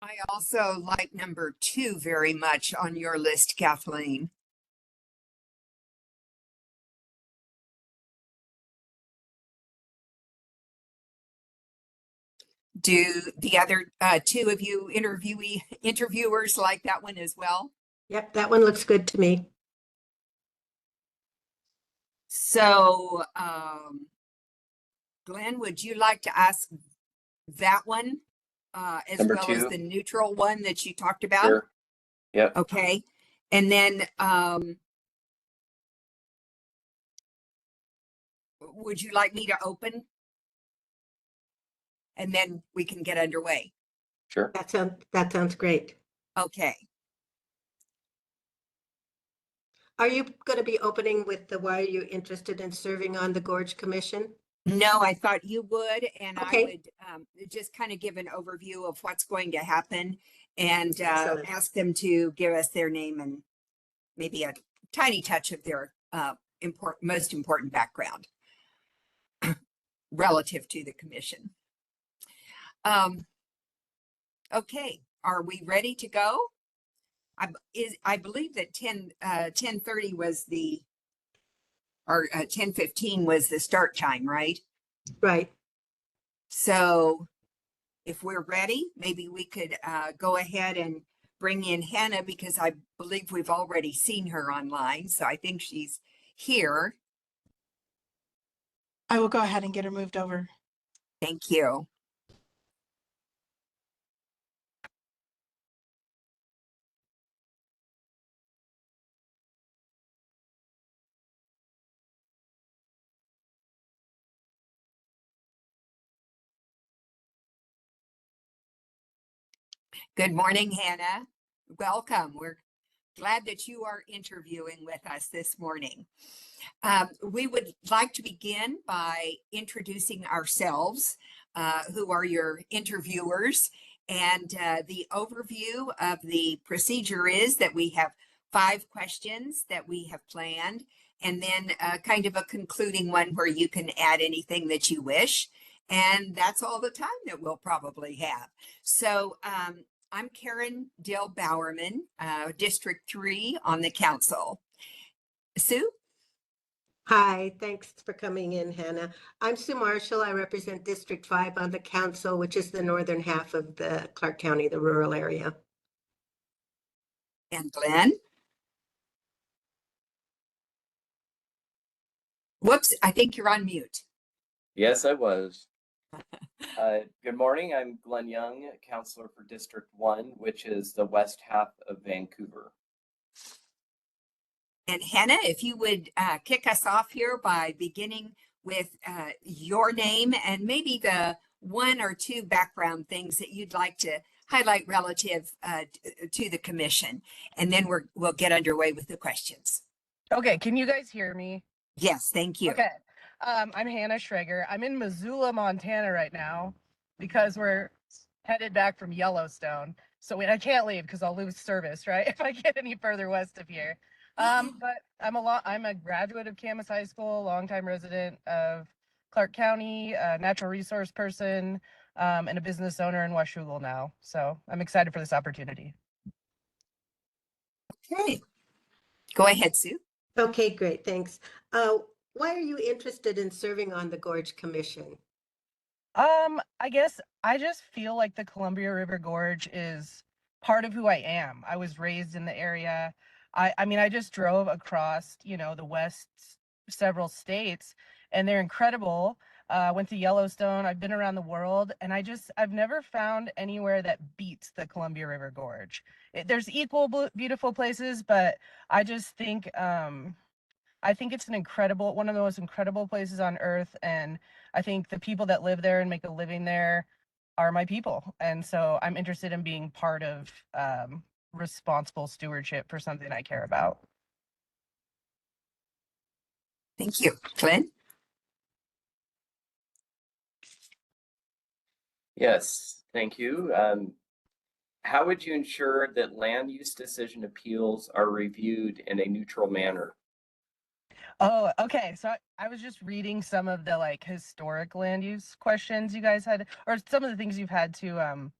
I also like number 2 very much on your list, Kathleen. Do the other 2 of you interviewers like that one as well? Yep, that one looks good to me. So, Glenn, would you like to ask that one as Number well as 2? the neutral one that you talked about? Sure. Yep. Okay. And then would you like me to open? And then we can get underway. Sure. That sounds great. Okay. Are you going to be opening with the why are you interested in serving on the Gorge Commission? No, I thought you would, and Okay. I would just kind of give an overview of what's going to happen and Excellent. ask them to give us their name and maybe a tiny touch of their most important background relative to the commission. Okay, are we ready to go? I believe that 10:30 was the, or 10:15 was the start time, right? Right. So if we're ready, maybe we could go ahead and bring in Hannah, because I believe we've already seen her online. So I think she's here. I will go ahead and get her moved over. Thank you. Good morning, Hannah. Welcome. We're glad that you are interviewing with us this morning. We would like to begin by introducing ourselves, who are your interviewers. And the overview of the procedure is that we have 5 questions that we have planned, and then kind of a concluding one where you can add anything that you wish. And that's all the time that we'll probably have. So I'm Karen Dill Bowerman, District 3 on the council. Sue? Hi, thanks for coming in, Hannah. I'm Sue Marshall. I represent District 5 on the council, which is the northern half of the Clark County, the rural area. And Glenn? Whoops, I think you're on mute. Yes, I was. Good morning. I'm Glenn Young, counselor for District 1, which is the west half of Vancouver. And Hannah, if you would kick us off here by beginning with your name and maybe the 1 or 2 background things that you'd like to highlight relative to the commission. And then we'll get underway with the questions. Okay, can you guys hear me? Yes, thank you. Okay, I'm Hannah Schrager. I'm in Missoula, Montana right now because we're headed back from Yellowstone. So I can't leave because I'll lose service, right? If I get any further west of here. But I'm a graduate of Camas High School, longtime resident of Clark County, a natural resource person, and a business owner in Washougal now. So I'm excited for this opportunity. Okay, go ahead, Sue. Okay, great, thanks. Why are you interested in serving on the Gorge Commission? I guess I just feel like the Columbia River Gorge is part of who I am. I was raised in the area. I mean, I just drove across, the west several states, and they're incredible. Went to Yellowstone. I've been around the world, and I've never found anywhere that beats the Columbia River Gorge. There's equal beautiful places, but I just think it's one of the most incredible places on earth. And I think the people that live there and make a living there are my people. And so I'm interested in being part of responsible stewardship for something I care about. Thank you. Glenn? Yes, thank you. How would you ensure that land use decision appeals are reviewed in a neutral manner? Oh, okay. So I was just reading some of the historic land use questions you guys had, or some of the things you've had to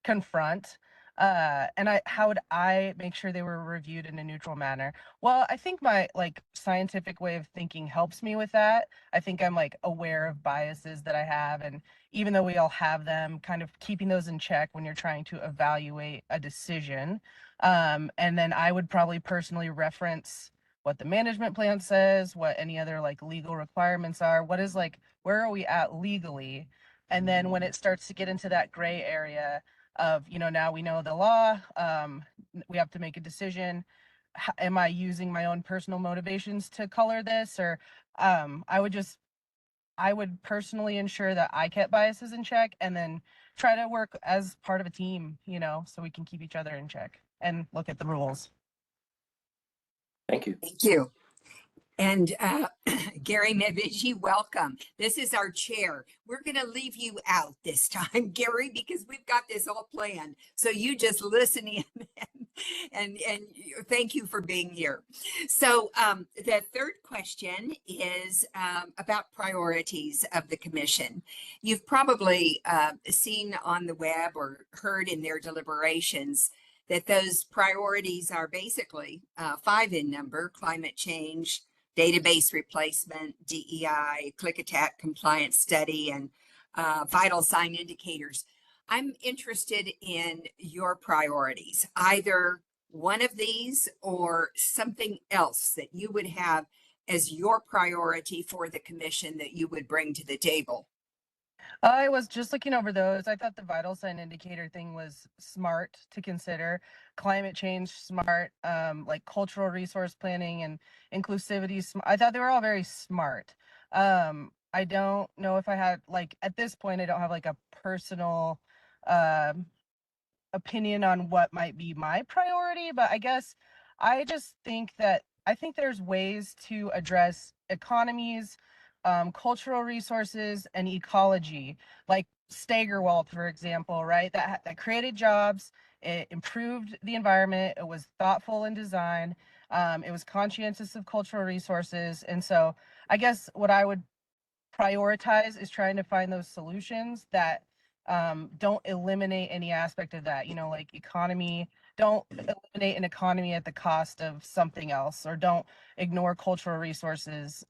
confront. And how would I make sure they were reviewed in a neutral manner? Well, I think my like scientific way of thinking helps me with that. I think I'm like aware of biases that I have, and even though we all have them, kind of keeping those in check when you're trying to evaluate a decision. And then I would probably personally reference what the management plan says, what any other like legal requirements are, what is like, where are we at legally? And then when it starts to get into that gray area of, now we know the law, we have to make a decision. Am I using my own personal motivations to color this? Or I would personally ensure that I kept biases in check and then try to work as part of a team, so we can keep each other in check and look at the rules. Thank you. Thank you. And Gary Medvici, welcome. This is our chair. We're going to leave you out this time, Gary, because we've got this all planned. So you just listen in and thank you for being here. So the third question is about priorities of the commission. You've probably seen on the web or heard in their deliberations that those priorities are basically 5 in number: climate change, database replacement, DEI, click attack compliance study, and vital sign indicators. I'm interested in your priorities, either one of these or something else that you would have as your priority for the commission that you would bring to the table. I was just looking over those. I thought the vital sign indicator thing was smart to consider. Climate change, smart. Like cultural resource planning and inclusivity. I thought they were all very smart. I don't know if I had like at this point I don't have like a personal opinion on what might be my priority, but I guess I just think that I think there's ways to address economies, cultural resources, and ecology, like Steigerwald, for example, right? That created jobs, it improved the environment, it was thoughtful in design, it was conscientious of cultural resources, and so I guess what I would prioritize is trying to find those solutions that don't eliminate any aspect of that, like economy. Don't eliminate an economy at the cost of something else, or don't ignore cultural resources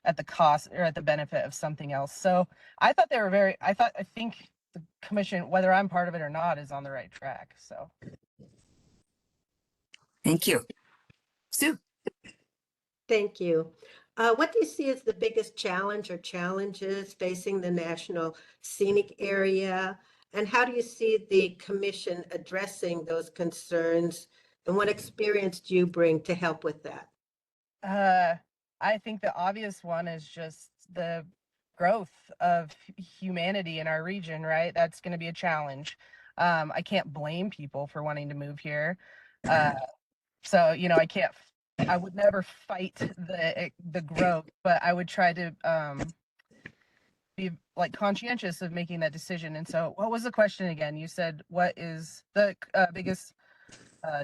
at the cost or at the benefit of something else. So I thought they were I think the commission, whether I'm part of it or not, is on the right track. So Thank you. Sue. Thank you. What do you see as the biggest challenge or challenges facing the National Scenic Area? And how do you see the commission addressing those concerns? And what experience do you bring to help with that? I think the obvious one is just the growth of humanity in our region, right? That's going to be a challenge. I can't blame people for wanting to move here. So, I would never fight the growth, but I would try to be like conscientious of making that decision. And so what was the question again? You said, what is the biggest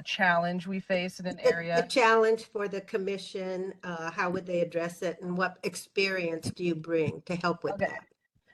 challenge we face in an The area? challenge for the commission, how would they address it? And what experience do you bring to help with Okay. that?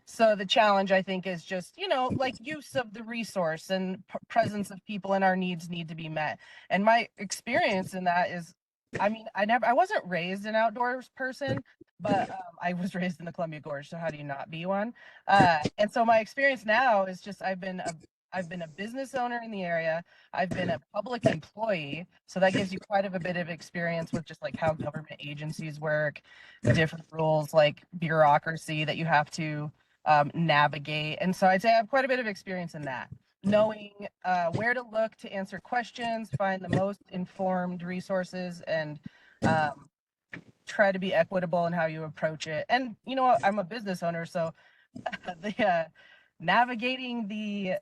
So the challenge, I think, is just, like use of the resource and presence of people, and our needs need to be met. And my experience in that is, I wasn't raised an outdoors person, but I was raised in the Columbia Gorge. So how do you not be one? And so my experience now is just I've been a business owner in the area. I've been a public employee. So that gives you quite a bit of experience with just like how government agencies work, different rules, like bureaucracy that you have to navigate. And so I'd say I have quite a bit of experience in that, knowing where to look to answer questions, find the most informed resources, and try to be equitable in how you approach it. And I'm a business owner, so the navigating the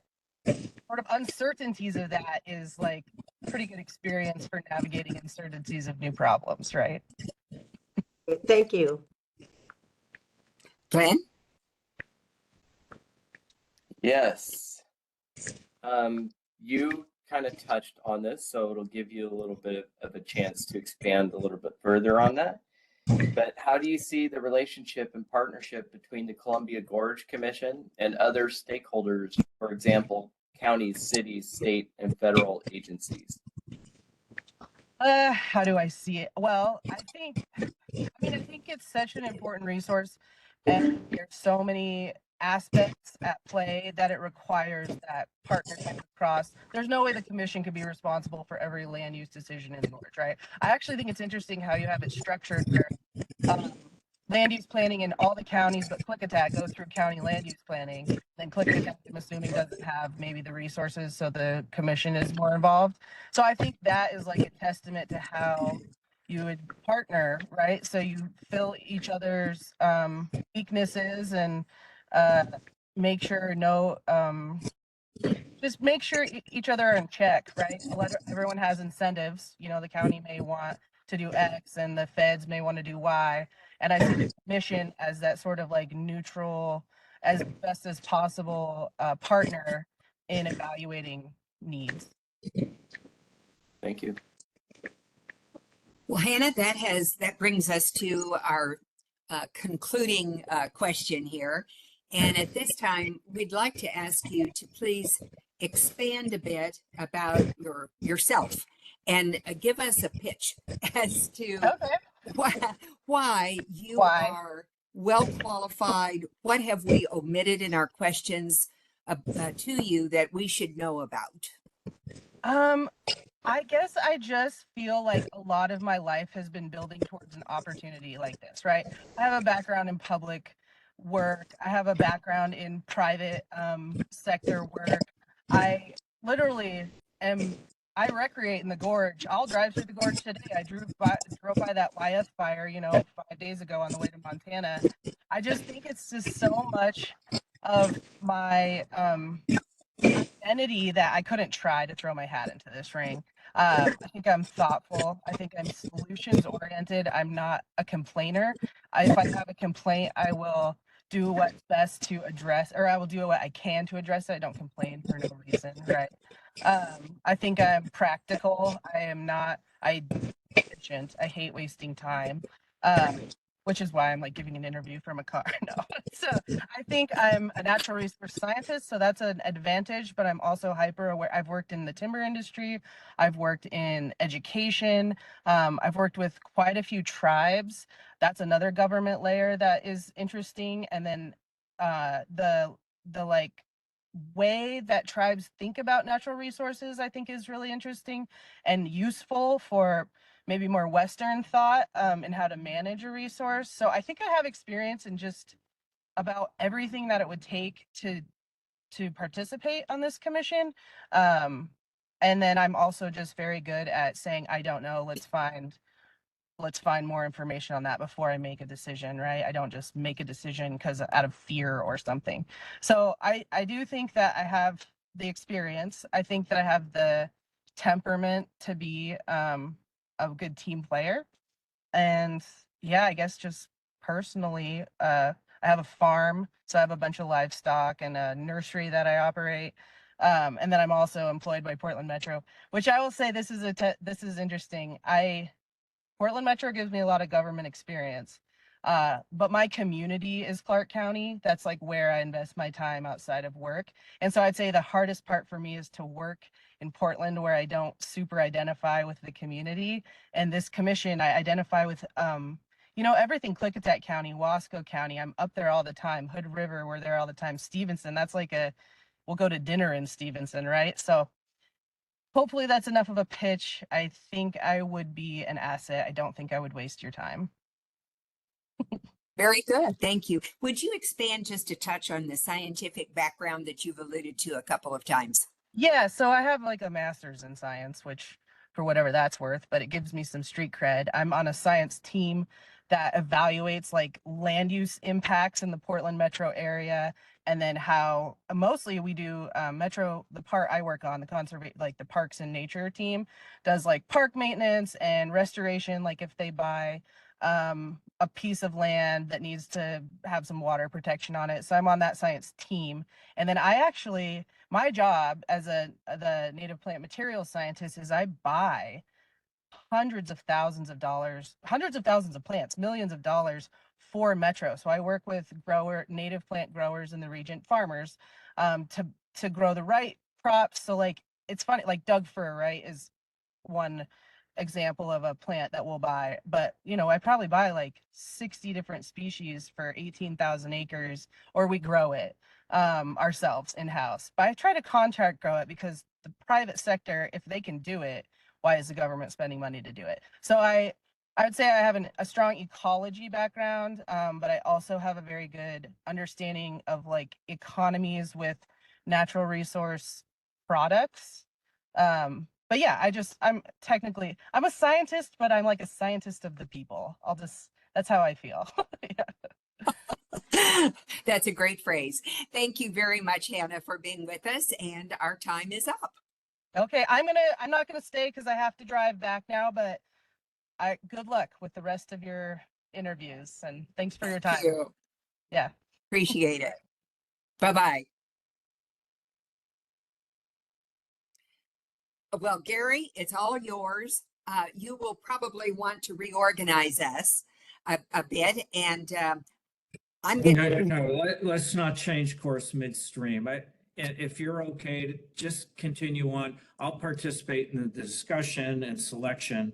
sort of uncertainties of that is like pretty good experience for navigating uncertainties of new problems, right? Thank you. Glenn? Yes. You kind of touched on this, so it'll give you a little bit of a chance to expand a little bit further on that. But how do you see the relationship and partnership between the Columbia Gorge Commission and other stakeholders, for example, counties, cities, state, and federal agencies? How do I see it? Well, I think it's such an important resource, and there's so many aspects at play that it requires that partnership across. There's no way the commission could be responsible for every land use decision in the Gorge, right? I actually think it's interesting how you have it structured where land use planning in all the counties, but Clickitat goes through county land use planning. Then Clickitat, I'm assuming, doesn't have maybe the resources, so the commission is more involved. So I think that is like a testament to how you would partner, right? So you fill each other's weaknesses and make sure just make sure each other are in check, right? Everyone has incentives. You know, the county may want to do X and the feds may want to do Y. And I see the commission as that sort of like neutral, as best as possible partner in evaluating needs. Thank you. Well, Hannah, that brings us to our concluding question here. And at this time, we'd like to ask you to please expand a bit about yourself and give us a pitch as to Okay. why you Why? are well qualified. What have we omitted in our questions to you that we should know about? I guess I just feel like a lot of my life has been building towards an opportunity like this, right? I have a background in public work. I have a background in private sector work. I literally I recreate in the Gorge. I'll drive through the Gorge today. I drove by that YF fire, 5 days ago on the way to Montana. I just think it's just so much of my identity that I couldn't try to throw my hat into this ring. I think I'm thoughtful. I think I'm solutions oriented. I'm not a complainer. If I have a complaint, I will do what's best to address, or I will do what I can to address it. I don't complain for no reason, right? I think I'm practical. I efficient. I hate wasting time. Which is why I'm like giving an interview from a car. No. So I think I'm a natural resource scientist, so that's an advantage, but I'm also hyper aware. I've worked in the timber industry. I've worked in education. I've worked with quite a few tribes. That's another government layer that is interesting. And then the like way that tribes think about natural resources, I think is really interesting and useful for maybe more Western thought and how to manage a resource. So I think I have experience in just about everything that it would take to participate on this commission. And then I'm also just very good at saying, I don't know, let's find more information on that before I make a decision, right? I don't just make a decision because out of fear or something. So I do think that I have the experience. I think that I have the temperament to be a good team player. And yeah, I guess just personally, I have a farm, so I have a bunch of livestock and a nursery that I operate. And then I'm also employed by Portland Metro, which I will say this is interesting. Portland Metro gives me a lot of government experience. But my community is Clark County. That's like where I invest my time outside of work. And so I'd say the hardest part for me is to work in Portland where I don't super identify with the community. And this commission, I identify with, everything Clickitat County, Wasco County. I'm up there all the time. Hood River, we're there all the time. Stevenson, that's like we'll go to dinner in Stevenson, right? So hopefully that's enough of a pitch. I think I would be an asset. I don't think I would waste your time. Very good. Thank you. Would you expand just a touch on the scientific background that you've alluded to a couple of times? Yeah, so I have like a master's in science, which for whatever that's worth, but it gives me some street cred. I'm on a science team that evaluates like land use impacts in the Portland metro area, and then how mostly we do the part I work on, the parks and nature team does like park maintenance and restoration, like if they buy a piece of land that needs to have some water protection on it. So I'm on that science team. And then my job as the native plant materials scientist is I buy hundreds of thousands of plants, millions of dollars for Metro. So I work with native plant growers in the region, farmers, to grow the right props. So like, it's funny, like Doug fir, right, is one example of a plant that we'll buy. But, you know, I probably buy like 60 different species for 18,000 acres, or we grow it ourselves in-house. But I try to contract grow it because the private sector, if they can do it, why is the government spending money to do it? So I would say I have a strong ecology background, but I also have a very good understanding of like economies with natural resource products. But yeah, I'm a scientist, but I'm like a scientist of the people. That's how I feel. Yeah. That's a great phrase. Thank you very much, Hannah, for being with us, and our time is up. Okay, I'm not gonna stay because I have to drive back now, but good luck with the rest of your interviews, and thanks for your Thank time. you. Yeah. Appreciate it. Bye-bye. Well, Gary, it's all yours. You will probably want to reorganize us a bit, and I'm No, going to. no, let's not change course midstream. If you're okay to just continue on, I'll participate in the discussion and selection,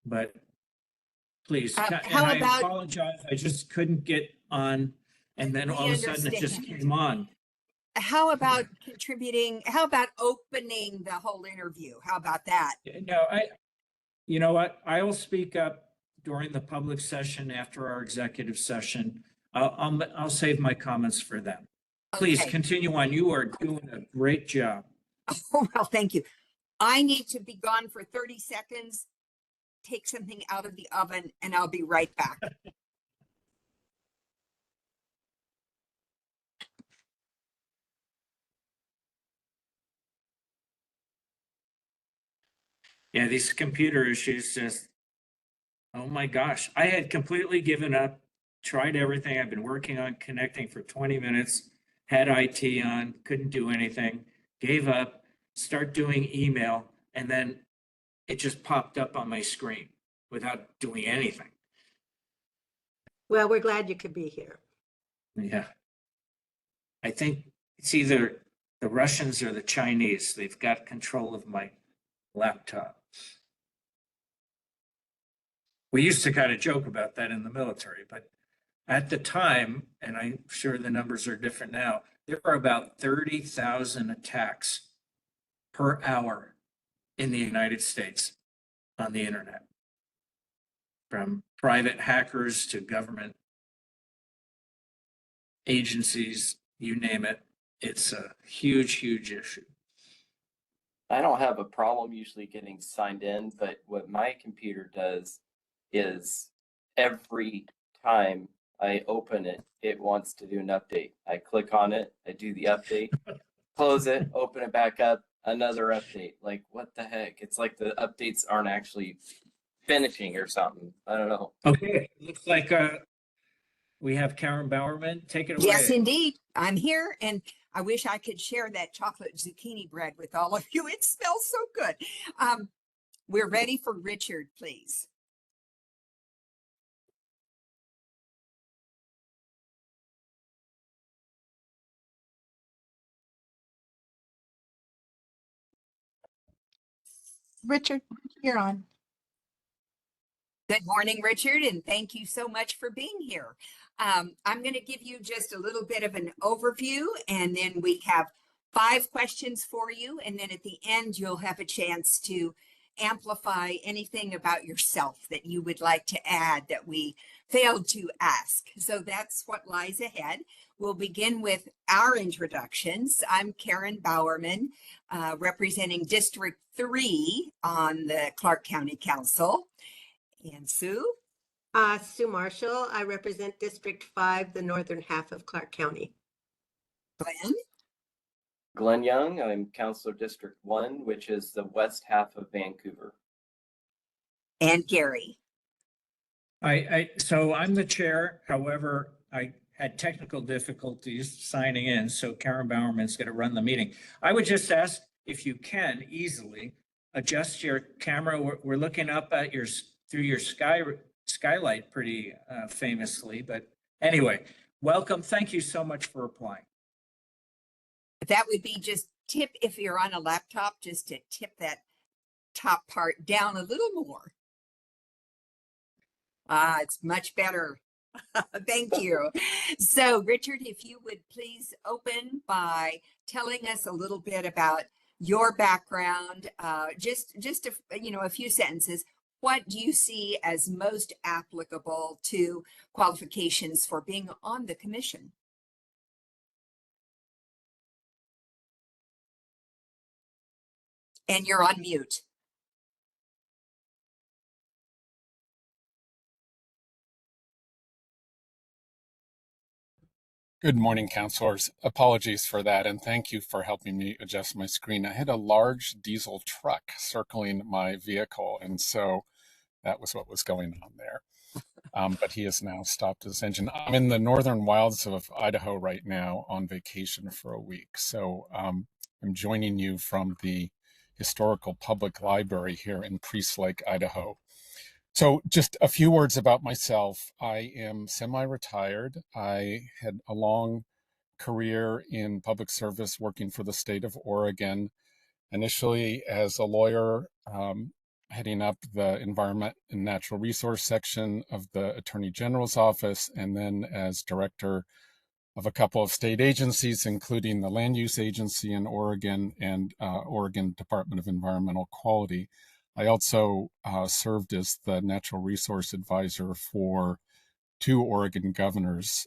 but please, and How I about, apologize, I just couldn't get on, and then we all of a sudden it just understand. came on. How about contributing? How about opening the whole interview? How about that? No, you know what? I will speak up during the public session after our executive session. I'll save my comments for them. Please Okay. continue on. You are doing a great job. Oh, well, thank you. I need to be gone for 30 seconds, take something out of the oven, and I'll be right back. Yeah, these computer issues just, oh my gosh. I had completely given up, tried everything. I've been working on connecting for 20 minutes, had IT on, couldn't do anything, gave up, start doing email, and then it just popped up on my screen without doing anything. Well, we're glad you could be here. Yeah. I think it's either the Russians or the Chinese. They've got control of my laptop. We used to kind of joke about that in the military, but at the time, and I'm sure the numbers are different now, there were about 30,000 attacks per hour in the United States on the internet, from private hackers to government agencies, you name it. It's a huge, huge issue. I don't have a problem usually getting signed in, but what my computer does is every time I open it, it wants to do an update. I click on it, I do the update, close it, open it back up, another update. Like, what the heck? It's like the updates aren't actually finishing or something. I don't know. Okay, looks like we have Karen Bowerman. Take it away. Yes, indeed. I'm here, and I wish I could share that chocolate zucchini bread with all of you. It smells so good. We're ready for Richard, please. Richard, you're on. Good morning, Richard, and thank you so much for being here. I'm going to give you just a little bit of an overview, and then we have 5 questions for you. And then at the end, you'll have a chance to amplify anything about yourself that you would like to add that we failed to ask. So that's what lies ahead. We'll begin with our introductions. I'm Karen Bowerman, representing District 3 on the Clark County Council. And Sue? Sue Marshall. I represent District 5, the northern half of Clark County. Glenn? Glenn Young, I'm Councilor District 1, which is the west half of Vancouver. And Gary? So I'm the chair. However, I had technical difficulties signing in, so Karen Bowerman's going to run the meeting. I would just ask if you can easily adjust your camera. We're looking up at through your skylight pretty famously, but anyway, welcome. Thank you so much for applying. That would be just tip, if you're on a laptop, just to tip that top part down a little more. Ah, it's much better. Thank you. So, Richard, if you would please open by telling us a little bit about your background, just a few sentences. What do you see as most applicable to qualifications for being on the commission? And you're on mute. Good morning, counselors. Apologies for that, and thank you for helping me adjust my screen. I had a large diesel truck circling my vehicle, and so that was what was going on there. But he has now stopped his engine. I'm in the northern wilds of Idaho right now on vacation for a week, so I'm joining you from the Historical Public Library here in Priest Lake, Idaho. So just a few words about myself. I am semi-retired. I had a long career in public service working for the state of Oregon, initially as a lawyer, heading up the Environment and Natural Resource section of the Attorney General's office, and then as director of a couple of state agencies, including the Land Use Agency in Oregon and Oregon Department of Environmental Quality. I also served as the natural resource advisor for 2 Oregon governors.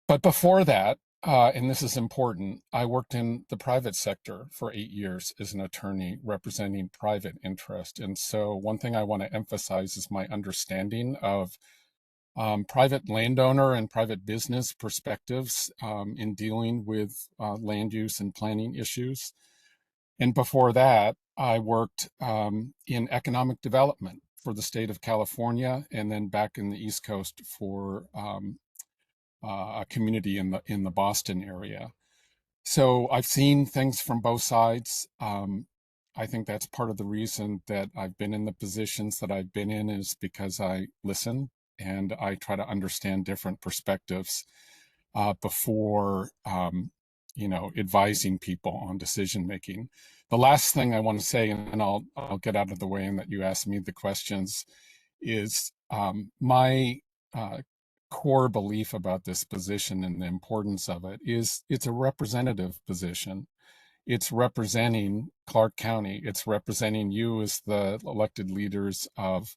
But before that, and this is important, I worked in the private sector for 8 years as an attorney representing private interest. And so one thing I want to emphasize is my understanding of private landowner and private business perspectives in dealing with land use and planning issues. And before that, I worked in economic development for the state of California, and then back in the East Coast for a community in the Boston area. So I've seen things from both sides. I think that's part of the reason that I've been in the positions that I've been in, is because I listen and I try to understand different perspectives before advising people on decision making. The last thing I want to say, and then I'll get out of the way and that you ask me the questions, is my core belief about this position and the importance of it is it's a representative position. It's representing Clark County. It's representing you as the elected leaders of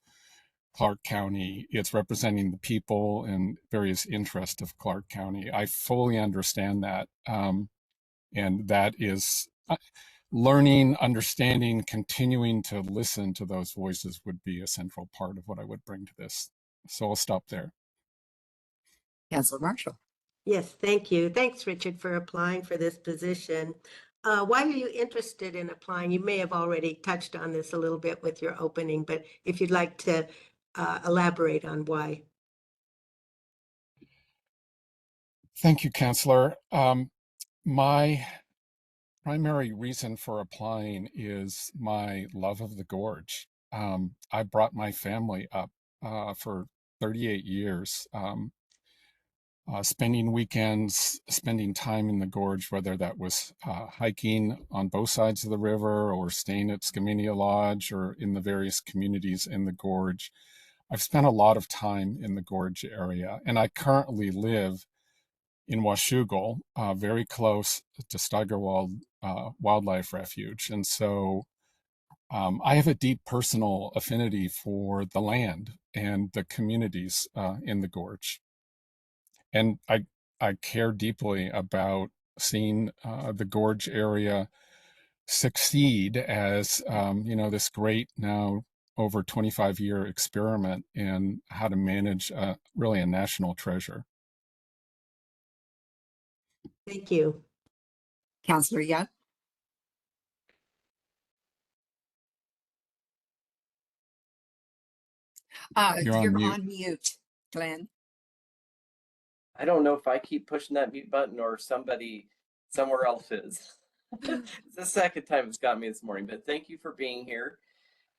Clark County. It's representing the people and various interests of Clark County. I fully understand that. And that is learning, understanding, continuing to listen to those voices would be a central part of what I would bring to this. So I'll stop there. Councilor Marshall. Yes, thank you. Thanks, Richard, for applying for this position. Why are you interested in applying? You may have already touched on this a little bit with your opening, but if you'd like to elaborate on why. Thank you, Counselor. My primary reason for applying is my love of the Gorge. I brought my family up for 38 years, spending weekends, spending time in the Gorge, whether that was hiking on both sides of the river or staying at Skamania Lodge or in the various communities in the Gorge. I've spent a lot of time in the Gorge area, and I currently live in Washougal, very close to Steigerwald Wildlife Refuge. And so I have a deep personal affinity for the land and the communities in the Gorge. And I care deeply about seeing the Gorge area succeed as, this great now over 25-year experiment in how to manage really a national treasure. Thank you. Councilor Young. You're on mute, Glenn. I don't know if I keep pushing that mute button or somebody somewhere else is. It's the second time it's got me this morning, but thank you for being here.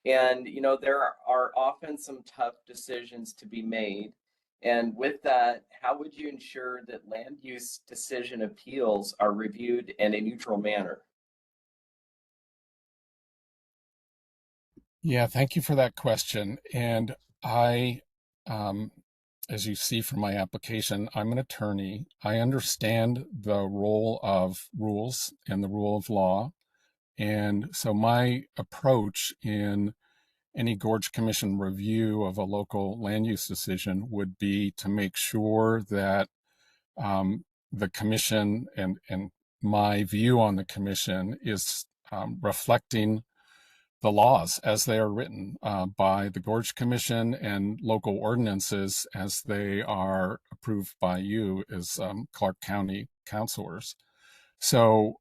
And, there are often some tough decisions to be made. And with that, how would you ensure that land use decision appeals are reviewed in a neutral manner? Yeah, thank you for that question. And I, um, as you see from my application, I'm an attorney. I understand the role of rules and the rule of law. And so my approach in any Gorge Commission review of a local land use decision would be to make sure that the commission and my view on the commission is reflecting the laws as they are written by the Gorge Commission and local ordinances as they are approved by you as Clark County councilors. So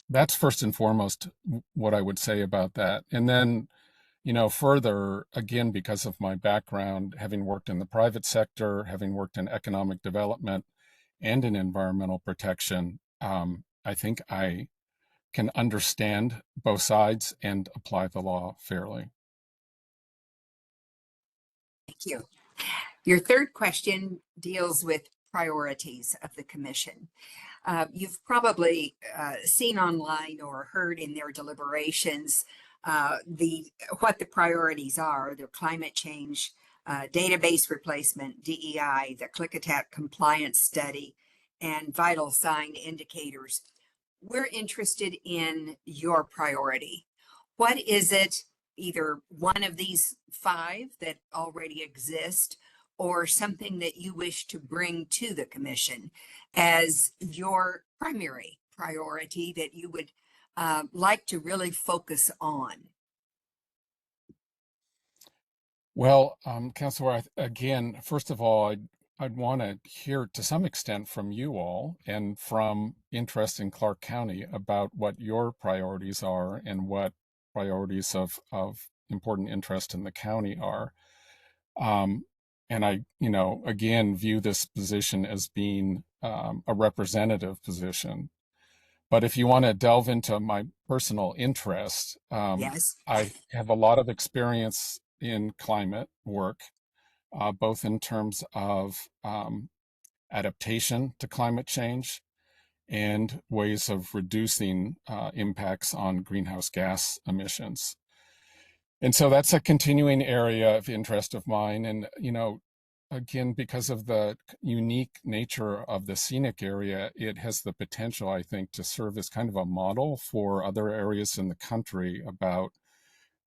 that's first and foremost what I would say about that. And then, further, again, because of my background, having worked in the private sector, having worked in economic development and in environmental protection, I think I can understand both sides and apply the law fairly. Thank you. Your third question deals with priorities of the commission. You've probably seen online or heard in their deliberations what the priorities are: the climate change, database replacement, DEI, the click attack compliance study, and vital sign indicators. We're interested in your priority. What is it, either one of these five that already exist, or something that you wish to bring to the commission as your primary priority that you would like to really focus on? Well, Councilor, again, first of all, I'd want to hear to some extent from you all and from interest in Clark County about what your priorities are and what priorities of important interest in the county are. And I, again, view this position as being a representative position. But if you want to delve into my personal interest, Yes. I have a lot of experience in climate work, both in terms of adaptation to climate change and ways of reducing impacts on greenhouse gas emissions. And so that's a continuing area of interest of mine. And, again, because of the unique nature of the scenic area, it has the potential, I think, to serve as kind of a model for other areas in the country about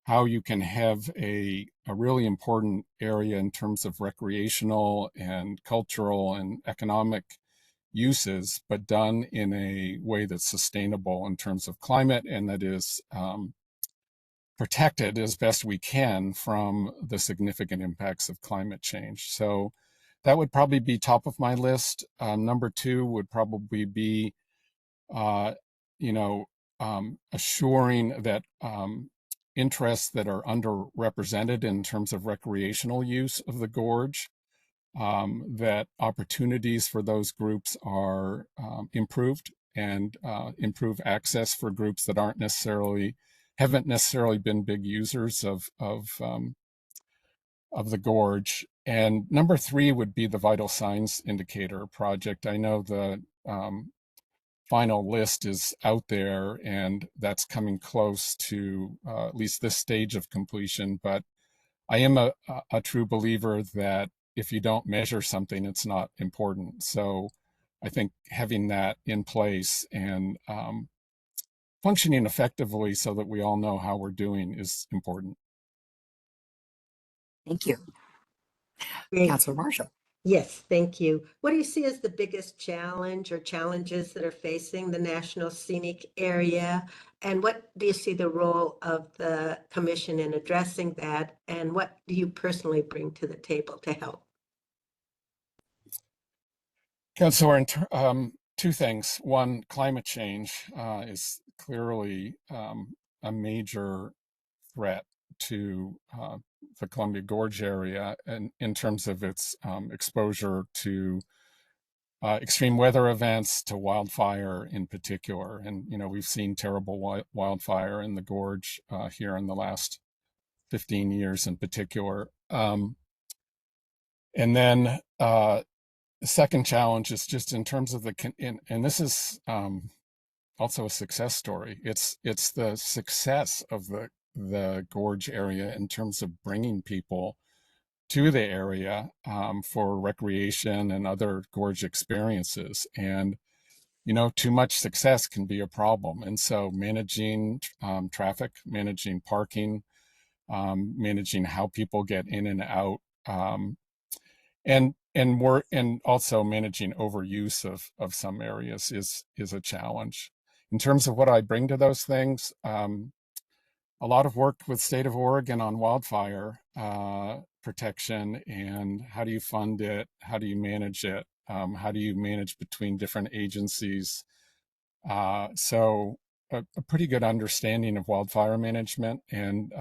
how you can have a really important area in terms of recreational and cultural and economic uses, but done in a way that's sustainable in terms of climate and that is protected as best we can from the significant impacts of climate change. So that would probably be top of my list. Number two would probably be, uh, assuring that interests that are underrepresented in terms of recreational use of the gorge, that opportunities for those groups are improved and improve access for groups that haven't necessarily been big users of the gorge. And number three would be the vital signs indicator project. I know the final list is out there and that's coming close to at least this stage of completion, but I am a true believer that if you don't measure something, it's not important. So I think having that in place and functioning effectively so that we all know how we're doing is important. Thank you. Great. Councilor Marshall. Yes, thank you. What do you see as the biggest challenge or challenges that are facing the National Scenic Area? And what do you see the role of the commission in addressing that? And what do you personally bring to the table to help? Councilor, two things. One, climate change is clearly a major threat to the Columbia Gorge area and in terms of its exposure to extreme weather events, to wildfire in particular. And, we've seen terrible wildfire in the gorge here in the last 15 years in particular. And then the second challenge is just in terms of and this is also a success story. It's the success of the Gorge area in terms of bringing people to the area for recreation and other Gorge experiences. And too much success can be a problem. And so managing traffic, managing parking, managing how people get in and out, and also managing overuse of some areas is a challenge. In terms of what I bring to those things, a lot of work with state of Oregon on wildfire protection and how do you fund it, how do you manage it, how do you manage between different agencies. So a pretty good understanding of wildfire management and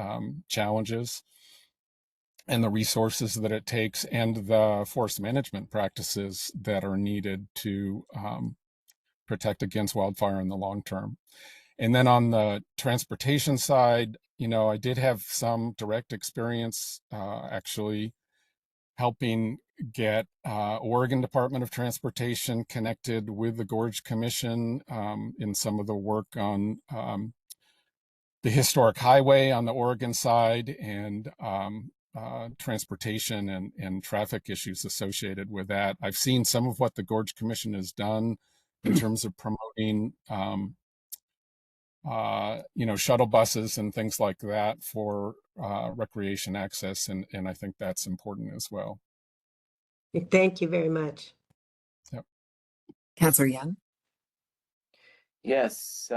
challenges and the resources that it takes and the forest management practices that are needed to protect against wildfire in the long term. And then on the transportation side, I did have some direct experience actually helping get Oregon Department of Transportation connected with the Gorge Commission in some of the work on the historic highway on the Oregon side and transportation and traffic issues associated with that. I've seen some of what the Gorge Commission has done in terms of promoting shuttle buses and things like that for recreation access. And I think that's important as well. Thank you very much. Yep. Councillor Young. Yes,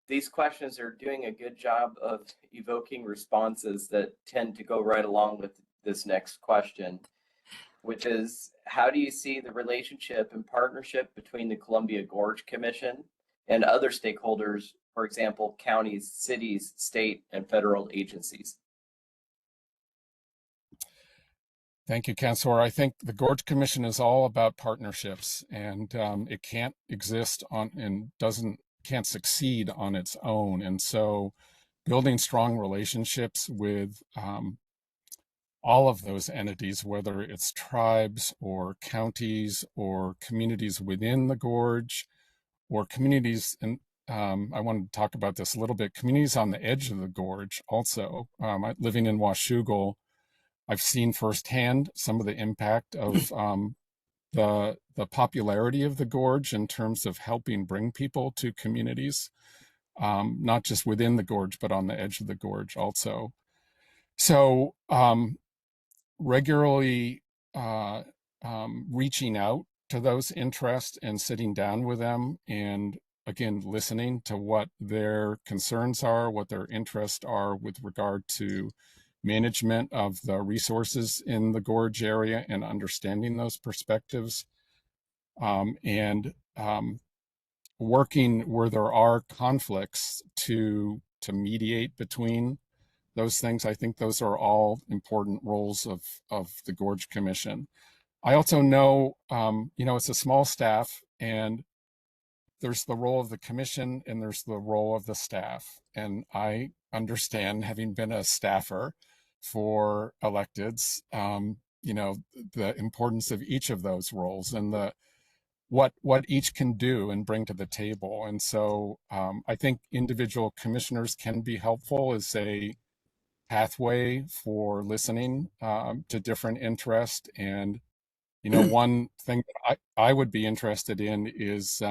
these questions are doing a good job of evoking responses that tend to go right along with this next question, which is, how do you see the relationship and partnership between the Columbia Gorge Commission and other stakeholders, for example, counties, cities, state, and federal agencies? Thank you, Councillor. I think the Gorge Commission is all about partnerships, and it can't exist on and can't succeed on its own. And so building strong relationships with all of those entities, whether it's tribes or counties or communities within the Gorge or communities, and I wanted to talk about this a little bit, communities on the edge of the Gorge also. Living in Washougal, I've seen firsthand some of the impact of the popularity of the Gorge in terms of helping bring people to communities, not just within the Gorge, but on the edge of the Gorge also. So regularly reaching out to those interests and sitting down with them and again, listening to what their concerns are, what their interests are with regard to management of the resources in the Gorge area and understanding those perspectives, and working where there are conflicts to mediate between those things. I think those are all important roles of the Gorge Commission. I also know, it's a small staff, and there's the role of the commission and there's the role of the staff. And I understand, having been a staffer for electeds, the importance of each of those roles and what each can do and bring to the table. And so I think individual commissioners can be helpful as a pathway for listening to different interests. And, one thing that I would be interested in is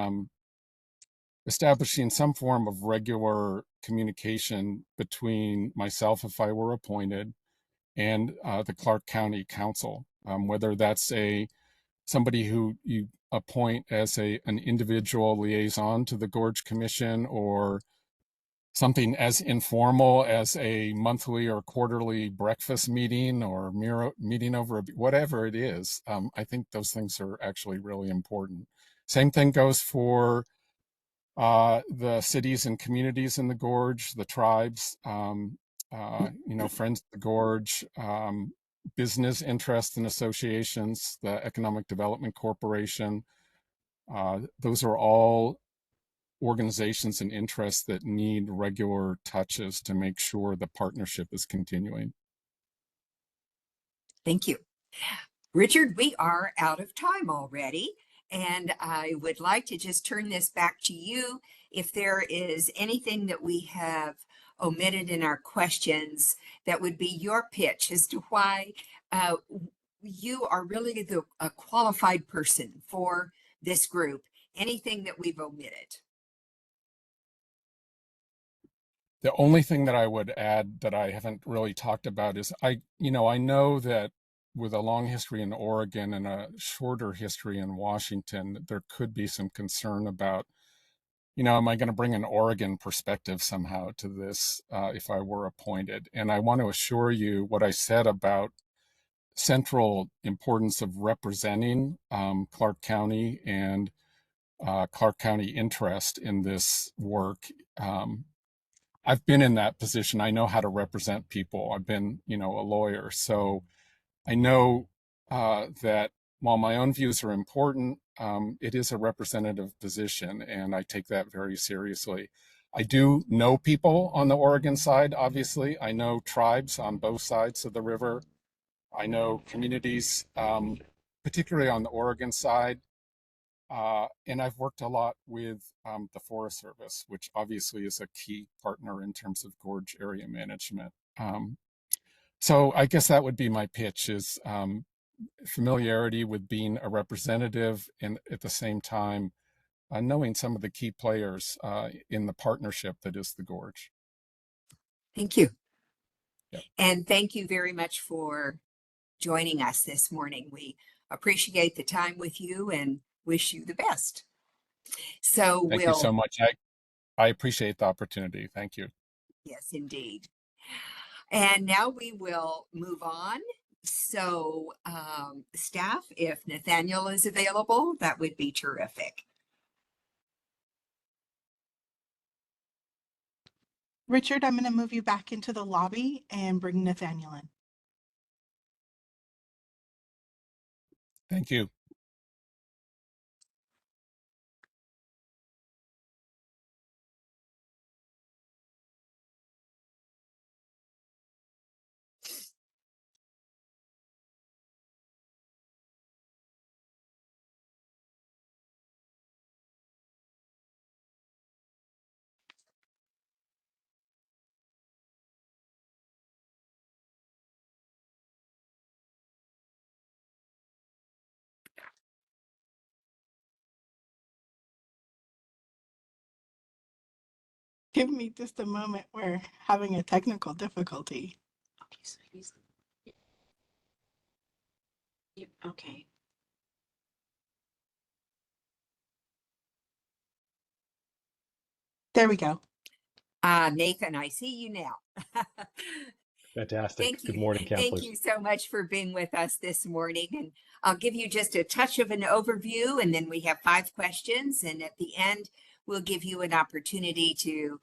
establishing some form of regular communication between myself, if I were appointed, and the Clark County Council, whether that's somebody who you appoint as an individual liaison to the Gorge Commission, or something as informal as a monthly or quarterly breakfast meeting or meeting over whatever it is. I think those things are actually really important. Same thing goes for the cities and communities in the Gorge, the tribes, Friends of the Gorge, business interests and associations, the Economic Development Corporation. Those are all organizations and interests that need regular touches to make sure the partnership is continuing. Thank you. Richard, we are out of time already, and I would like to just turn this back to you. If there is anything that we have omitted in our questions, that would be your pitch as to why you are really a qualified person for this group. Anything that we've omitted? The only thing that I would add that I haven't really talked about is I know that with a long history in Oregon and a shorter history in Washington, there could be some concern about, am I going to bring an Oregon perspective somehow to this if I were appointed? And I want to assure you what I said about central importance of representing Clark County and Clark County interest in this work. I've been in that position. I know how to represent people. I've been, a lawyer. So I know that while my own views are important, it is a representative position, and I take that very seriously. I do know people on the Oregon side, obviously. I know tribes on both sides of the river. I know communities, particularly on the Oregon side. And I've worked a lot with the Forest Service, which obviously is a key partner in terms of gorge area management. So I guess that would be my pitch is familiarity with being a representative and at the same time knowing some of the key players in the partnership that is the gorge. Thank you. Yep. And thank you very much for joining us this morning. We appreciate the time with you and wish you the best. So Thank you so much. I appreciate the opportunity. Thank you. Yes, indeed. And now we will move on. So staff, if Nathaniel is available, that would be terrific. Richard, I'm going to move you back into the lobby and bring Nathaniel in. Thank you. Give me just a moment. We're having a technical difficulty. Okay, so he's okay. There we go. Nathan, I see you now. Fantastic. Thank you. Good morning, Thank counselors. you so much for being with us this morning. And I'll give you just a touch of an overview, and then we have 5 questions. And at the end, we'll give you an opportunity to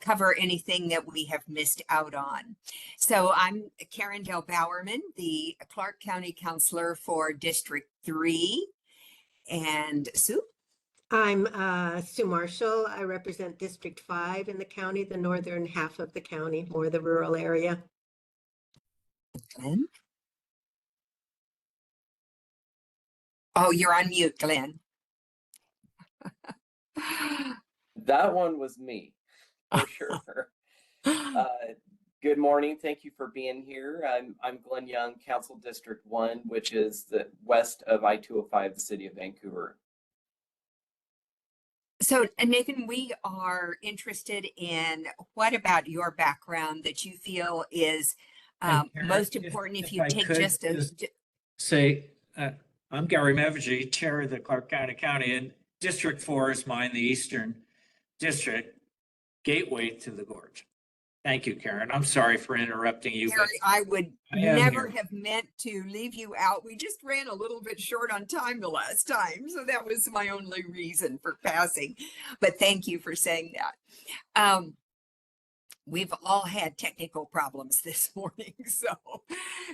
cover anything that we have missed out on. So I'm Karen Del Bowerman, the Clark County Counselor for District 3. And Sue? I'm Sue Marshall. I represent District 5 in the county, the northern half of the county, more the rural area. Glenn? Oh, you're on mute, Glenn. That one was me, for sure. Good morning. Thank you for being here. I'm Glenn Young, Council District 1, which is the west of I-205, the city of Vancouver. So, Nathan, we are interested in what about your background that you feel is And Karen, most important if you I take could just a. say, I'm Gary Mevigi, Chair of the Clark County, and District 4 is mine, the Eastern District, gateway to the Gorge. Thank you, Karen. I'm sorry for interrupting you. Gary, I would I am never here. have meant to leave you out. We just ran a little bit short on time the last time. So that was my only reason for passing. But thank you for saying that. We've all had technical problems this morning. So,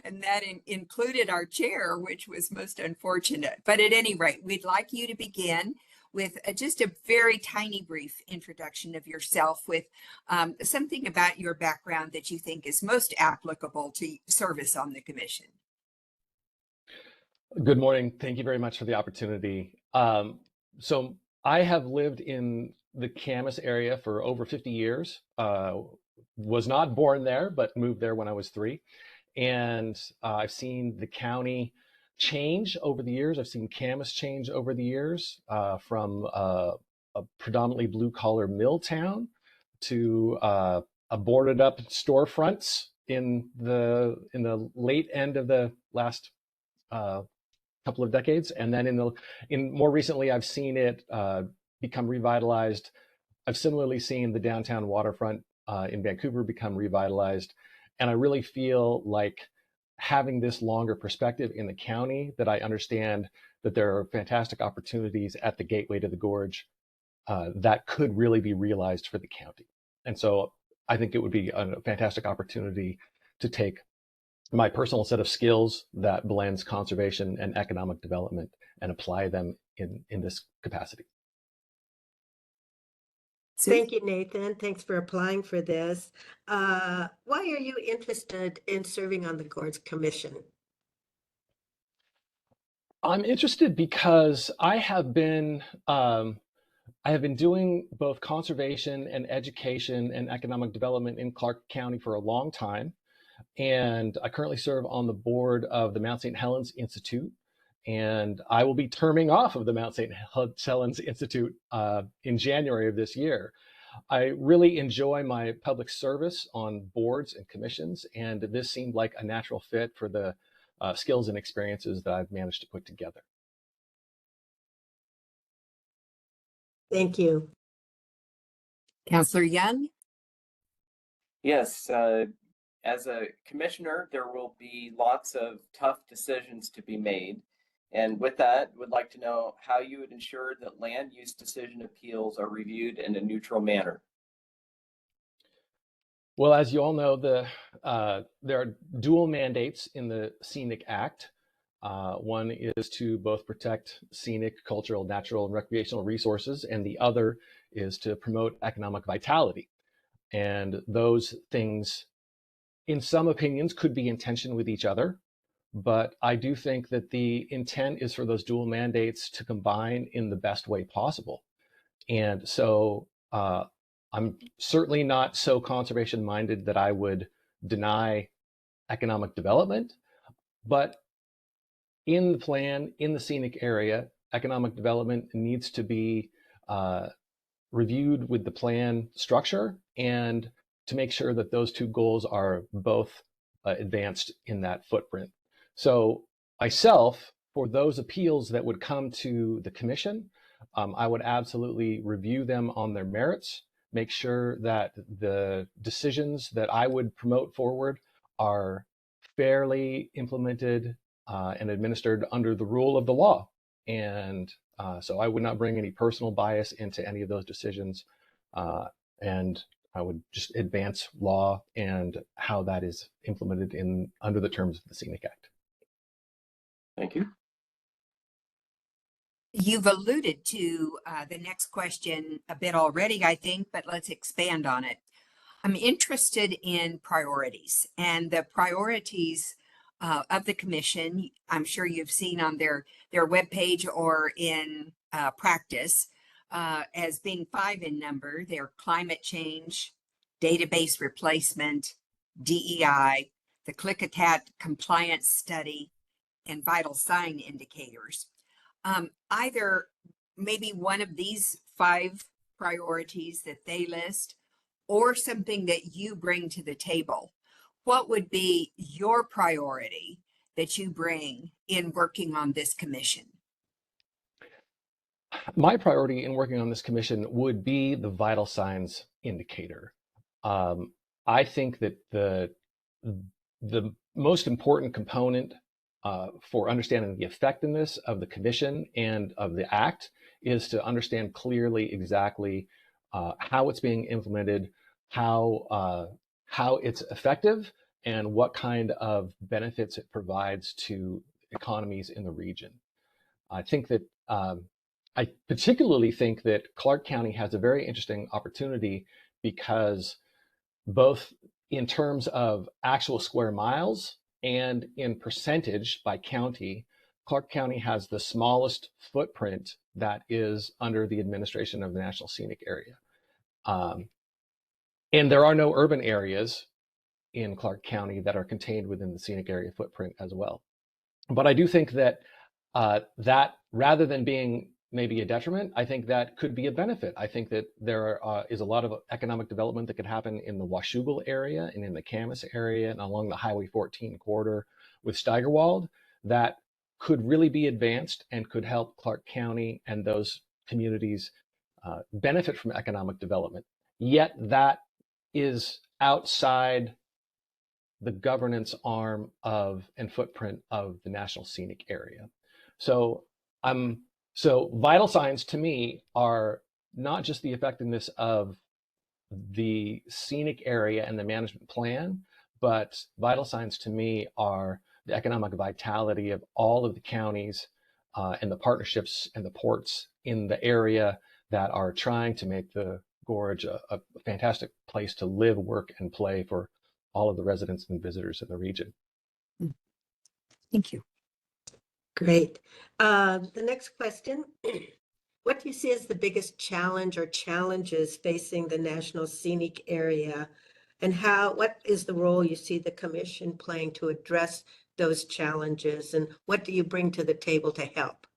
and that included our chair, which was most unfortunate. But at any rate, we'd like you to begin with just a very tiny brief introduction of yourself with something about your background that you think is most applicable to service on the commission. Good morning. Thank you very much for the opportunity. So I have lived in the Camas area for over 50 years. Was not born there, but moved there when I was 3. And I've seen the county change over the years. I've seen Camas change over the years from a predominantly blue-collar mill town to a boarded up storefronts in the late end of the last couple of decades, and then in more recently, I've seen it become revitalized. I've similarly seen the downtown waterfront in Vancouver become revitalized, and I really feel like having this longer perspective in the county, that I understand that there are fantastic opportunities at the gateway to the gorge that could really be realized for the county. And so I think it would be a fantastic opportunity to take my personal set of skills that blends conservation and economic development and apply them in this capacity. Thank you, Nathan. Thanks for applying for this. Why are you interested in serving on the Gorge Commission? I'm interested because I have been doing both conservation and education and economic development in Clark County for a long time. And I currently serve on the board of the Mount St. Helens Institute, and I will be terming off of the Mount St. Helens Institute in January of this year. I really enjoy my public service on boards and commissions, and this seemed like a natural fit for the skills and experiences that I've managed to put together. Thank you. Councillor Young? Yes, as a commissioner, there will be lots of tough decisions to be made. And with that, would like to know how you would ensure that land use decision appeals are reviewed in a neutral manner. Well, as you all know, there are dual mandates in the Scenic Act. One is to both protect scenic, cultural, natural, and recreational resources, and the other is to promote economic vitality. And those things, in some opinions, could be in tension with each other. But I do think that the intent is for those dual mandates to combine in the best way possible. And so I'm certainly not so conservation minded that I would deny economic development, but in the plan, in the scenic area, economic development needs to be reviewed with the plan structure and to make sure that those two goals are both advanced in that footprint. So myself, for those appeals that would come to the commission, I would absolutely review them on their merits, make sure that the decisions that I would promote forward are fairly implemented and administered under the rule of the law. And so I would not bring any personal bias into any of those decisions. And I would just advance law and how that is implemented under the terms of the Scenic Act. Thank you. You've alluded to the next question a bit already, I think, but let's expand on it. I'm interested in priorities and the priorities of the commission. I'm sure you've seen on their webpage or in practice as being 5 in number. They're climate change, database replacement, DEI, the click-attach compliance study, and vital sign indicators. Either maybe one of these 5 priorities that they list or something that you bring to the table. What would be your priority that you bring in working on this commission? My priority in working on this commission would be the vital signs indicator. I think that the most important component for understanding the effectiveness of the commission and of the act is to understand clearly exactly how it's being implemented, how it's effective, and what kind of benefits it provides to economies in the region. I think that I particularly think that Clark County has a very interesting opportunity because both in terms of actual square miles and in percentage by county, Clark County has the smallest footprint that is under the administration of the National Scenic Area. And there are no urban areas in Clark County that are contained within the scenic area footprint as well. But I do think that that rather than being maybe a detriment, I think that could be a benefit. I think that there is a lot of economic development that could happen in the Washougal area and in the Camas area and along the Highway 14 corridor with Steigerwald that could really be advanced and could help Clark County and those communities benefit from economic development. Yet that is outside the governance arm of and footprint of the National Scenic Area. So vital signs to me are not just the effectiveness of the scenic area and the management plan, but vital signs to me are the economic vitality of all of the counties and the partnerships and the ports in the area that are trying to make the Gorge a fantastic place to live, work, and play for all of the residents and visitors in the region. Thank you. Great. The next question, what do you see as the biggest challenge or challenges facing the National Scenic Area? And what is the role you see the commission playing to address those challenges? And what do you bring to the table to help?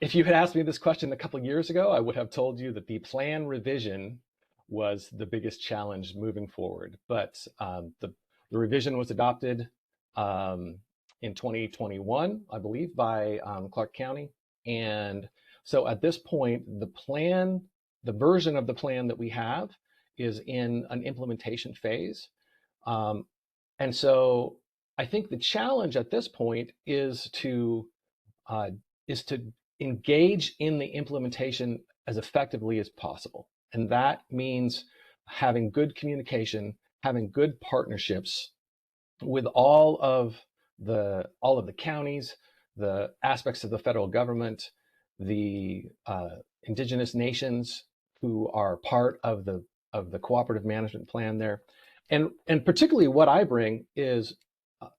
If you had asked me this question a couple of years ago, I would have told you that the plan revision was the biggest challenge moving forward. But the revision was adopted in 2021, I believe, by Clark County. And so at this point, the version of the plan that we have is in an implementation phase. And so I think the challenge at this point is to engage in the implementation as effectively as possible. And that means having good communication, having good partnerships with all of the counties, the aspects of the federal government, the indigenous nations who are part of the cooperative management plan there. And particularly what I bring is a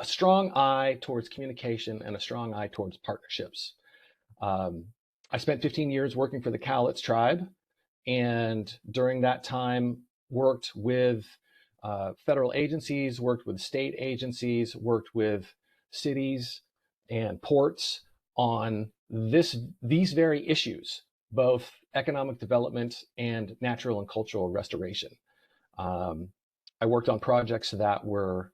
strong eye towards communication and a strong eye towards partnerships. I spent 15 years working for the Cowlitz tribe, and during that time worked with federal agencies, worked with state agencies, worked with cities and ports on these very issues, both economic development and natural and cultural restoration. I worked on projects that were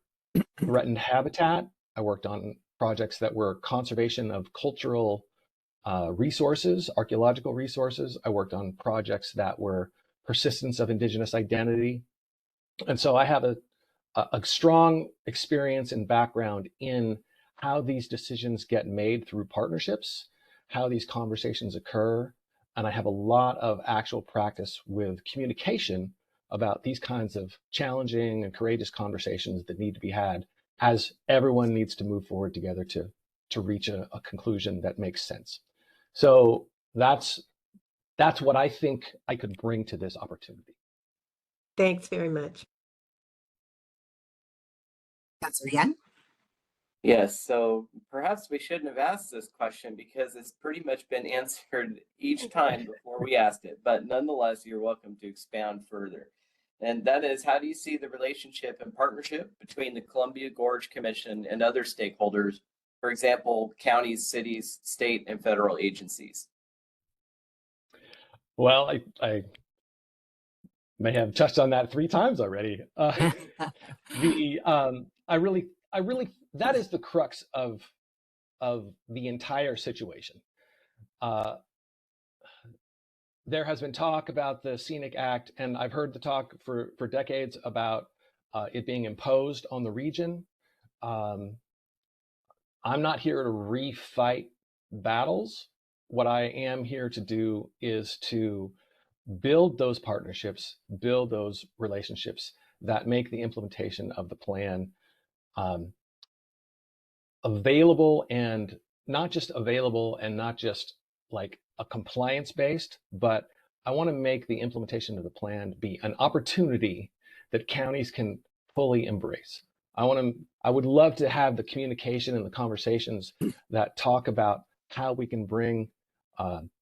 threatened habitat. I worked on projects that were conservation of cultural resources, archaeological resources. I worked on projects that were persistence of indigenous identity. And so I have a strong experience and background in how these decisions get made through partnerships, how these conversations occur. And I have a lot of actual practice with communication about these kinds of challenging and courageous conversations that need to be had as everyone needs to move forward together to reach a conclusion that makes sense. So that's what I think I could bring to this opportunity. Thanks very much. Councilor Yan? Yes, so perhaps we shouldn't have asked this question because it's pretty much been answered each time before we asked it, but nonetheless, you're welcome to expound further. And that is, how do you see the relationship and partnership between the Columbia Gorge Commission and other stakeholders, for example, counties, cities, state, and federal agencies? Well, I may have touched on that 3 times already. I really, that is the crux of the entire situation. There has been talk about the Scenic Act, and I've heard the talk for decades about it being imposed on the region. I'm not here to refight battles. What I am here to do is to build those partnerships, build those relationships that make the implementation of the plan available, and not just available and not just like a compliance based, but I want to make the implementation of the plan be an opportunity that counties can fully embrace. I would love to have the communication and the conversations that talk about how we can bring,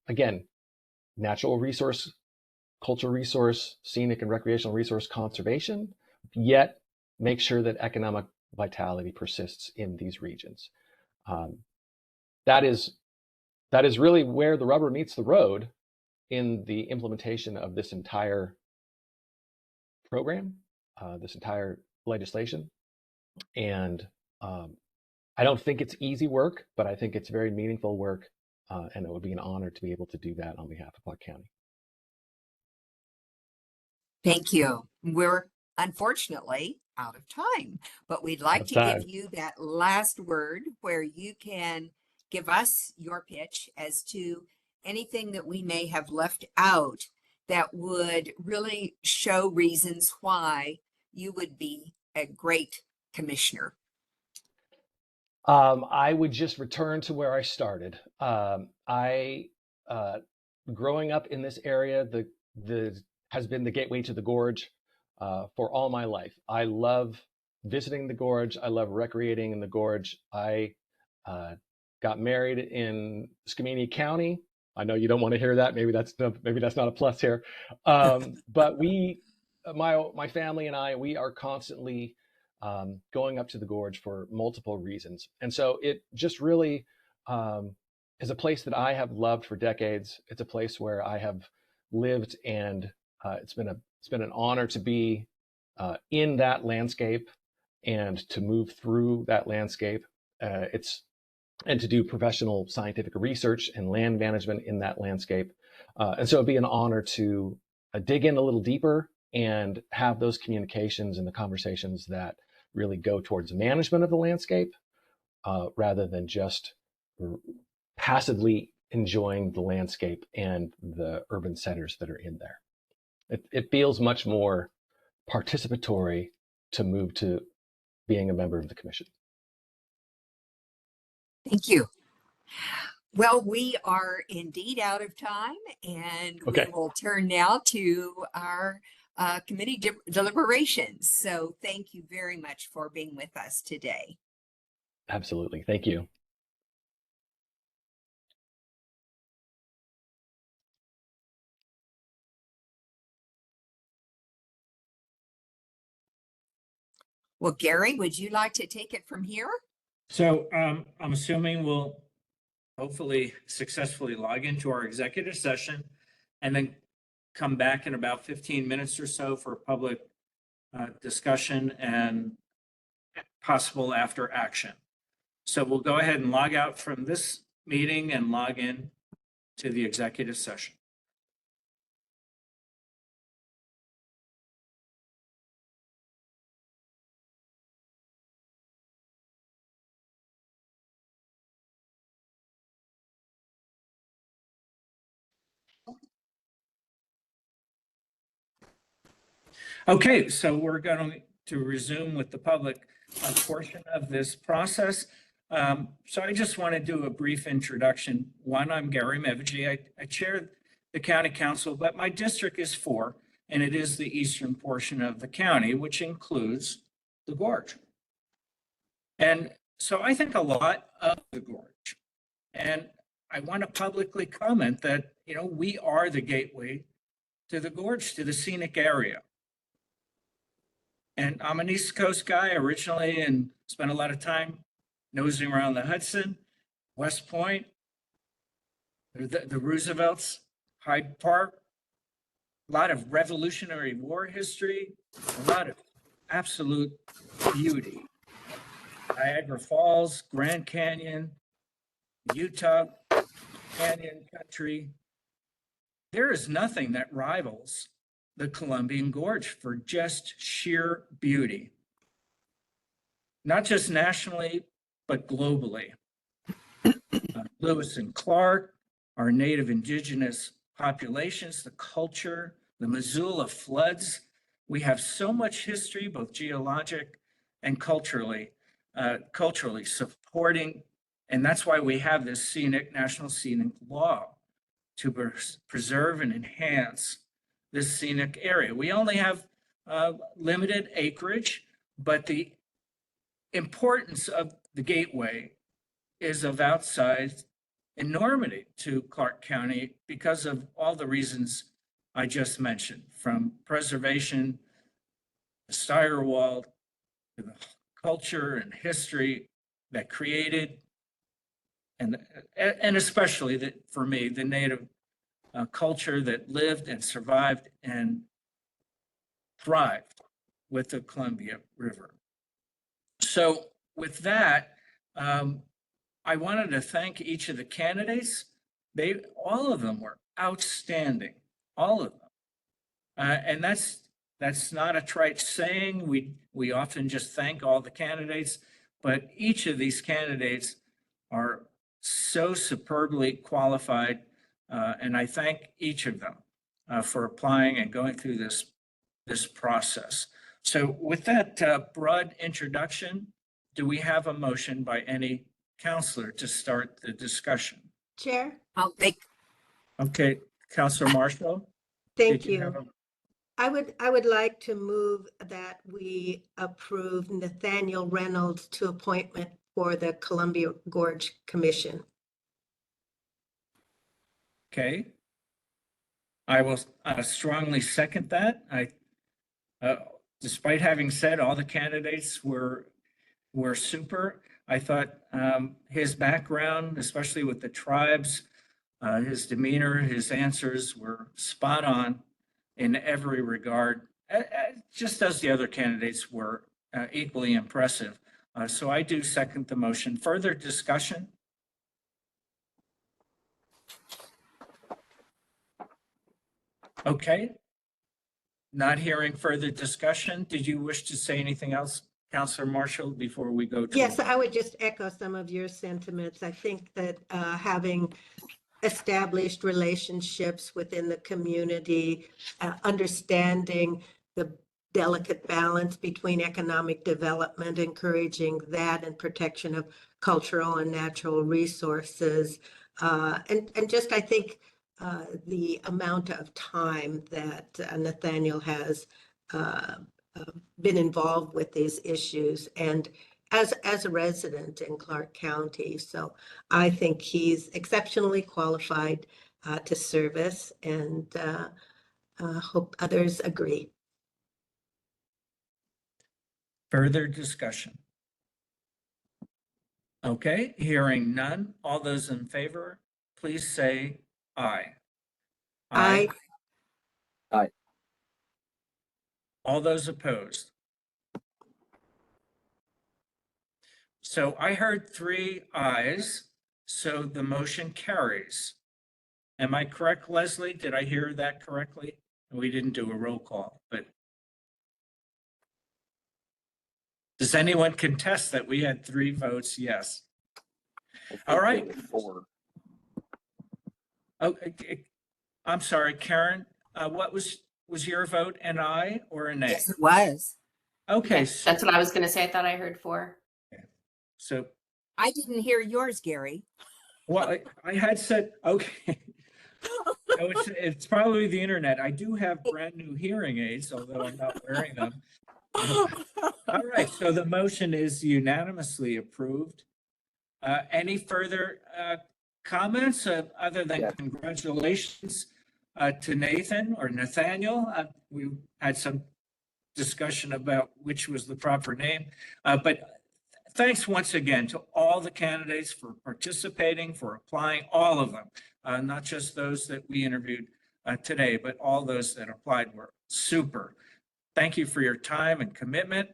again, natural resource, cultural resource, scenic and recreational resource conservation, yet make sure that economic vitality persists in these regions. That is really where the rubber meets the road in the implementation of this entire program, this entire legislation. And I don't think it's easy work, but I think it's very meaningful work, and it would be an honor to be able to do that on behalf of Clark County. Thank you. We're unfortunately out of time, but we'd like to give you that last word where you can give us your pitch as to anything that we may have left out that would really show reasons why you would be a great commissioner. I would just return to where I started. Growing up in this area, has been the gateway to the Gorge for all my life. I love visiting the Gorge. I love recreating in the Gorge. I got married in Skamania County. I know you don't want to hear that. Maybe that's not a plus here. But my family and I, we are constantly going up to the Gorge for multiple reasons. And so it just really is a place that I have loved for decades. It's a place where I have lived, and it's been an honor to be in that landscape and to move through that landscape. And to do professional scientific research and land management in that landscape. And so it'd be an honor to dig in a little deeper and have those communications and the conversations that really go towards management of the landscape, rather than just passively enjoying the landscape and the urban centers that are in there. It feels much more participatory to move to being a member of the commission. Thank you. Well, we are indeed out of time, and Okay. we will turn now to our committee deliberations. So thank you very much for being with us today. Absolutely. Thank you. Well, Gary, would you like to take it from here? So I'm assuming we'll hopefully successfully log into our executive session and then come back in about 15 minutes or so for public discussion and possible after action. So we'll go ahead and log out from this meeting and log in to the executive session. Okay, so we're going to resume with the public portion of this process. So I just want to do a brief introduction. One, I'm Gary Mevigi. I chair the county council, but my district is 4, and it is the eastern portion of the county, which includes the Gorge. And so I think a lot of the Gorge. And I want to publicly comment that, we are the gateway to the Gorge, to the scenic area. And I'm an East Coast guy originally and spent a lot of time nosing around the Hudson, West Point, the Roosevelts, Hyde Park, a lot of Revolutionary War history, a lot of absolute beauty. Niagara Falls, Grand Canyon, Utah, Canyon Country. There is nothing that rivals the Columbian Gorge for just sheer beauty. Not just nationally, but globally. Lewis and Clark, our native indigenous populations, the culture, the Missoula floods. We have so much history, both geologic and culturally supporting, and that's why we have this national scenic law to preserve and enhance this scenic area. We only have limited acreage, but the importance of the gateway is of outsized enormity to Clark County because of all the reasons I just mentioned, from preservation, the Steyerwald, to the culture and history that created, and especially that for me, the Native culture that lived and survived and thrived with the Columbia River. So with that, I wanted to thank each of the candidates. All of them were outstanding, all of them. And that's not a trite saying. We often just thank all the candidates, but each of these candidates are so superbly qualified, and I thank each of them for applying and going through this process. So with that broad introduction, do we have a motion by any counselor to start the discussion? Chair? I'll make, Okay, Counselor Marshall? Thank did you you. have a- I would like to move that we approve Nathaniel Reynolds to appointment for the Columbia Gorge Commission. Okay. I will strongly second that. Despite having said all the candidates were super, I thought his background, especially with the tribes, his demeanor, his answers were spot on in every regard, just as the other candidates were equally impressive. So I do second the motion. Further discussion? Okay. Not hearing further discussion. Did you wish to say anything else, Councilor Marshall, before we go to? Yes, I would just echo some of your sentiments. I think that having established relationships within the community, understanding the delicate balance between economic development, encouraging that, and protection of cultural and natural resources. And just, I think, the amount of time that Nathaniel has been involved with these issues, and as a resident in Clark County. So I think he's exceptionally qualified to service, and hope others agree. Further discussion? Okay, hearing none. All those in favor, please say aye. Aye. Aye. All those opposed? So I heard 3 ayes, so the motion carries. Am I correct, Leslie? Did I hear that correctly? We didn't do a roll call, but does anyone contest that we had 3 votes? Yes. I think All there right. were 4. Okay, I'm sorry, Karen, what was your vote, an aye or a nay? yes, it was. Okay, Yes, that's what I was gonna say. I thought I heard 4. so, I didn't hear yours, Gary. well, I had said, okay. No, it's probably the internet. I do have brand new hearing aids, although I'm not wearing them. All right, so the motion is unanimously approved. Any further comments other than Yes. congratulations to Nathan or Nathaniel? We had some discussion about which was the proper name, but thanks once again to all the candidates for participating, for applying, all of them, not just those that we interviewed today, but all those that applied were super. Thank you for your time and commitment.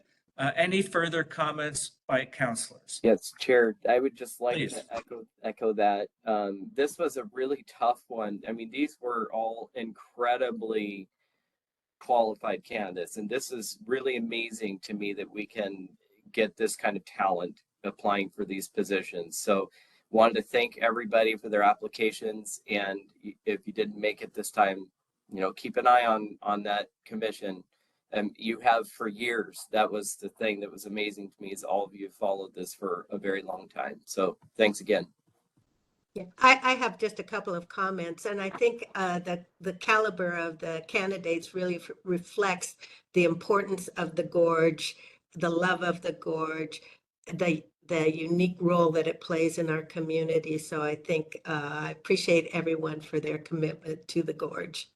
Any further comments by counselors? Yes, Chair, I would just like Please. to echo that. This was a really tough one. I mean, these were all incredibly qualified candidates, and this is really amazing to me that we can get this kind of talent applying for these positions. So wanted to thank everybody for their applications, and if you didn't make it this time, keep an eye on that commission. You have for years. That was the thing that was amazing to me, is all of you have followed this for a very long time. So thanks again. Yeah, I have just a couple of comments, and I think that the caliber of the candidates really reflects the importance of the gorge, the love of the gorge, the unique role that it plays in our community. So I think I appreciate everyone for their commitment to the Gorge.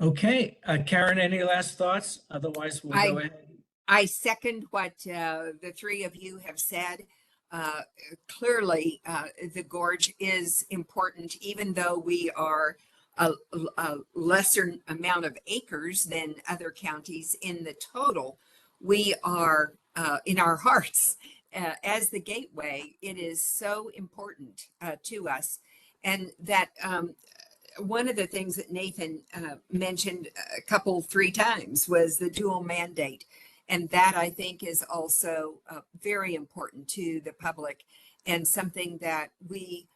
Okay, Karen, any last thoughts? Otherwise, we'll go ahead. I second what the three of you have said. Clearly, the Gorge is important, even though we are a lesser amount of acres than other counties in the total. We are in our hearts as the gateway. It is so important to us, and that one of the things that Nathan mentioned three times was the dual mandate. And that I think is also very important to the public and something that we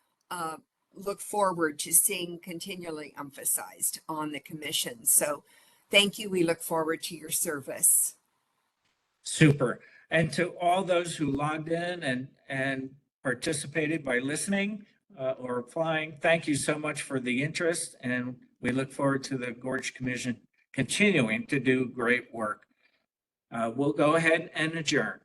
look forward to seeing continually emphasized on the commission. So thank you. We look forward to your service. Super. And to all those who logged in and participated by listening or applying, thank you so much for the interest. And we look forward to the Gorge Commission continuing to do great work. We'll go ahead and adjourn.